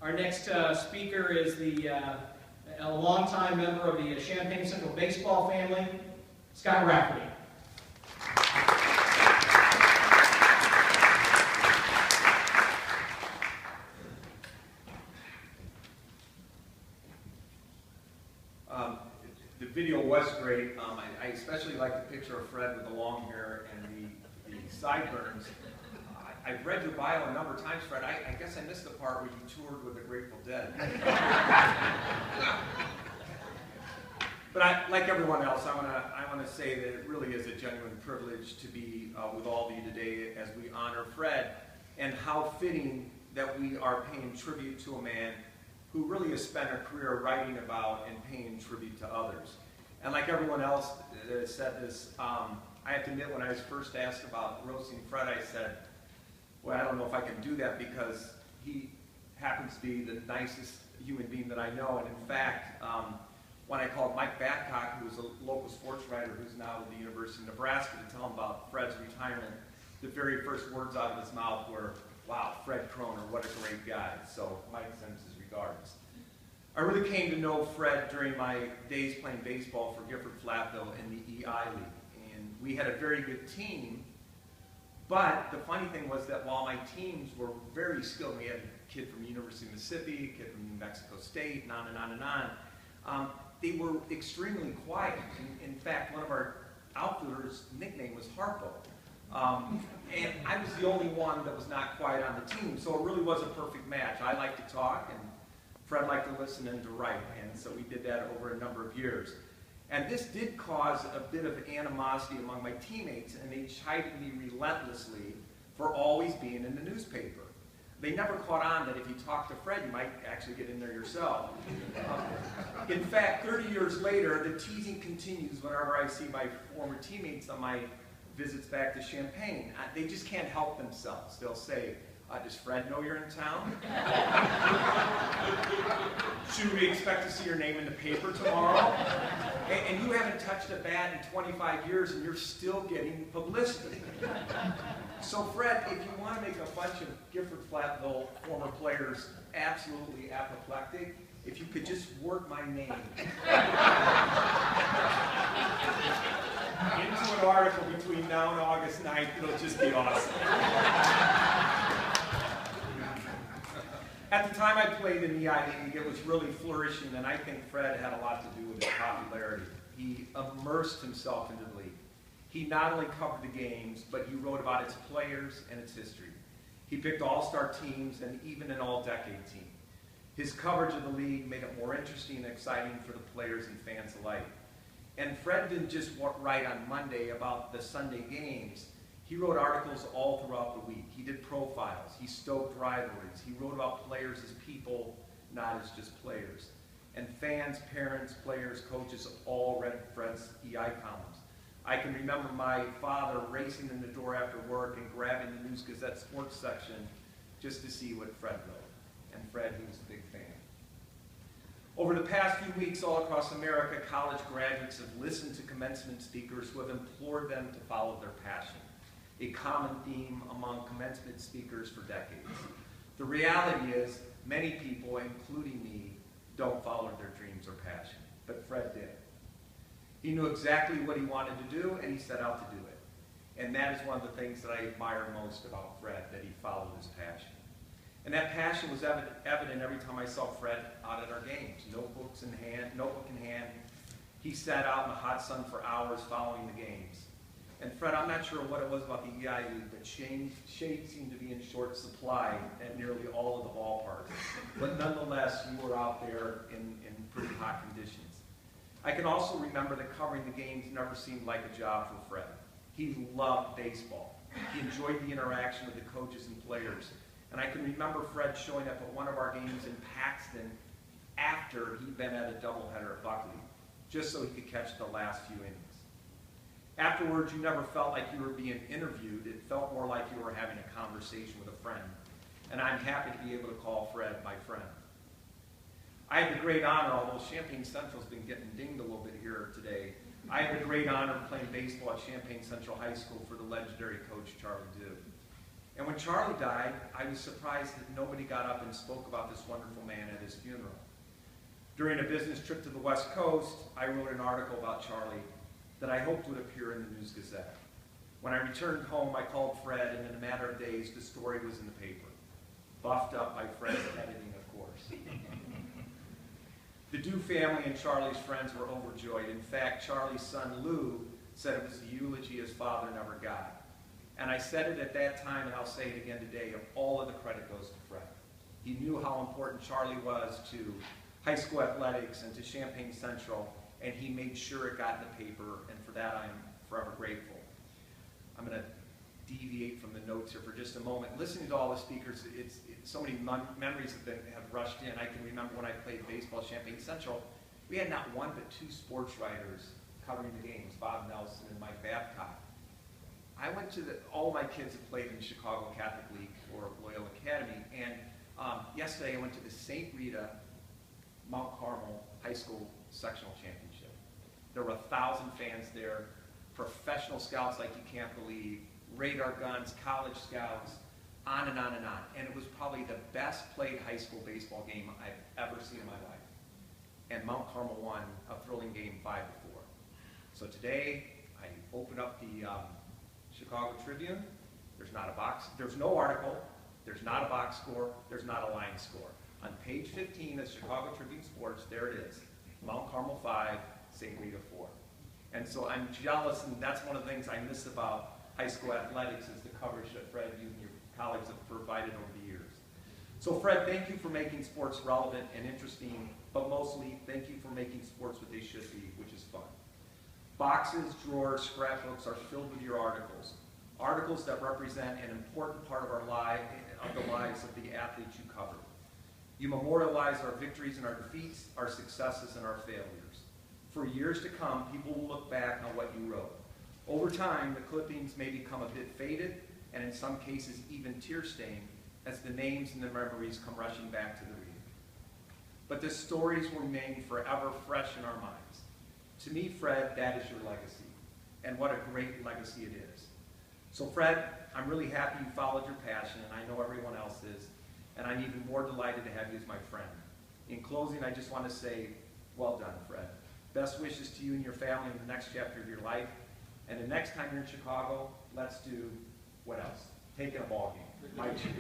Our next speaker is a longtime member of the Champaign Central baseball family, Scott Rafferty. The video was great. I especially like the picture of Fred with the long hair and the sideburns. I've read your bio a number of times, Fred. I guess I missed the part where you toured with the Grateful Dead. But like everyone else, I want to say that it really is a genuine privilege to be with all of you today as we honor Fred, and how fitting that we are paying tribute to a man who really has spent a career writing about and paying tribute to others. And like everyone else that has said this, I have to admit, when I was first asked about roasting Fred, I said, well, I don't know if I can do that because he happens to be the nicest human being that I know. And in fact, when I called Mike Babcock, who was a local sports writer who's now at the University of Nebraska, to tell him about Fred's retirement, the very first words out of his mouth were, wow, Fred Kroner, what a great guy. So Mike sends his regards. I really came to know Fred during my days playing baseball for Gifford Flatville in the EI League. And we had a very good team, but the funny thing was that while my teams were very skilled, we had a kid from the University of Mississippi, a kid from New Mexico State, and on and on and on, they were extremely quiet. In fact, one of our outfielders' nickname was Harpo. And I was the only one that was not quiet on the team, so it really was a perfect match. I like to talk, and Fred liked to listen and to write, and so we did that over a number of years. And this did cause a bit of animosity among my teammates, and they chided me relentlessly for always being in the newspaper. They never caught on that if you talk to Fred, you might actually get in there yourself. In fact, 30 years later, the teasing continues whenever I see my former teammates on my visits back to Champaign. They just can't help themselves. They'll say, does Fred know you're in town? Should we expect to see your name in the paper tomorrow? And you haven't touched a bat in 25 years and you're still getting publicity. So Fred, if you want to make a bunch of Gifford Flatville former players absolutely apoplectic, if you could just work my name into an article between now and August 9th, it'll just be awesome. At the time I played in the EI League, it was really flourishing, and I think Fred had a lot to do with its popularity. He immersed himself into the league. He not only covered the games, but he wrote about its players and its history. He picked all-star teams and even an all-decade team. His coverage of the league made it more interesting and exciting for the players and fans alike. And Fred didn't just write on Monday about the Sunday games. He wrote articles all throughout the week. He did profiles. He stoked rivalries. He wrote about players as people, not as just players. And fans, parents, players, coaches all read Fred's EI columns. I can remember my father racing in the door after work and grabbing the News Gazette sports section just to see what Fred wrote. And Fred, he was a big fan. Over the past few weeks, all across America, college graduates have listened to commencement speakers who have implored them to follow their passion, a common theme among commencement speakers for decades. The reality is, many people, including me, don't follow their dreams or passion, but Fred did. He knew exactly what he wanted to do, and he set out to do it. And that is one of the things that I admire most about Fred, that he followed his passion. And that passion was evident every time I saw Fred out at our games, notebook in hand. He sat out in the hot sun for hours following the games. And Fred, I'm not sure what it was about the EI League, but shade seemed to be in short supply at nearly all of the ballparks. But nonetheless, you were out there in pretty hot conditions. I can also remember that covering the games never seemed like a job for Fred. He loved baseball. He enjoyed the interaction with the coaches and players. And I can remember Fred showing up at one of our games in Paxton after he'd been at a doubleheader at Buckley, just so he could catch the last few innings. Afterwards, you never felt like you were being interviewed. It felt more like you were having a conversation with a friend. And I'm happy to be able to call Fred my friend. I had the great honor, although Champaign Central's been getting dinged a little bit here today, I had the great honor of playing baseball at Champaign Central High School for the legendary coach Charlie Dew. And when Charlie died, I was surprised that nobody got up and spoke about this wonderful man at his funeral. During a business trip to the West Coast, I wrote an article about Charlie that I hoped would appear in the News Gazette. When I returned home, I called Fred, and in a matter of days, the story was in the paper. Buffed up by Fred's editing, of course. The Dew family and Charlie's friends were overjoyed. In fact, Charlie's son, Lou, said it was the eulogy his father never got. And I said it at that time, and I'll say it again today, all of the credit goes to Fred. He knew how important Charlie was to high school athletics and to Champaign Central, and he made sure it got in the paper, and for that I'm forever grateful. I'm going to deviate from the notes here for just a moment. Listening to all the speakers, it's so many memories have rushed in. I can remember when I played baseball at Champaign Central, we had not one but two sports writers covering the games, Bob Nelson and Mike Babcock. I went to all my kids have played in Chicago Catholic League or Loyola Academy, and yesterday I went to the St. Rita Mount Carmel High School Sectional Championship. There were 1,000 fans there, professional scouts like you can't believe, radar guns, college scouts, on and on and on. And it was probably the best played high school baseball game I've ever seen in my life. And Mount Carmel won a thrilling game 5-4. So today, I open up the Chicago Tribune. There's not a box, there's no article, there's not a box score, there's not a line score. On page 15 of Chicago Tribune Sports, there it is. Mount Carmel 5, St. Rita 4. And so I'm jealous, and that's one of the things I miss about high school athletics is the coverage that Fred, you and your colleagues have provided over the years. So Fred, thank you for making sports relevant and interesting, but mostly thank you for making sports what they should be, which is fun. Boxes, drawers, scrapbooks are filled with your articles. Articles that represent an important part of our the lives of the athletes you cover. You memorialize our victories and our defeats, our successes and our failures. For years to come, people will look back on what you wrote. Over time, the clippings may become a bit faded, and in some cases even tear-stained, as the names and the memories come rushing back to the reader. But the stories will remain forever fresh in our minds. To me, Fred, that is your legacy, and what a great legacy it is. So Fred, I'm really happy you followed your passion, and I know everyone else is, and I'm even more delighted to have you as my friend. In closing, I just want to say, well done, Fred. Best wishes to you and your family in the next chapter of your life. And the next time you're in Chicago, let's do what else? Take in a ball game. My cheer.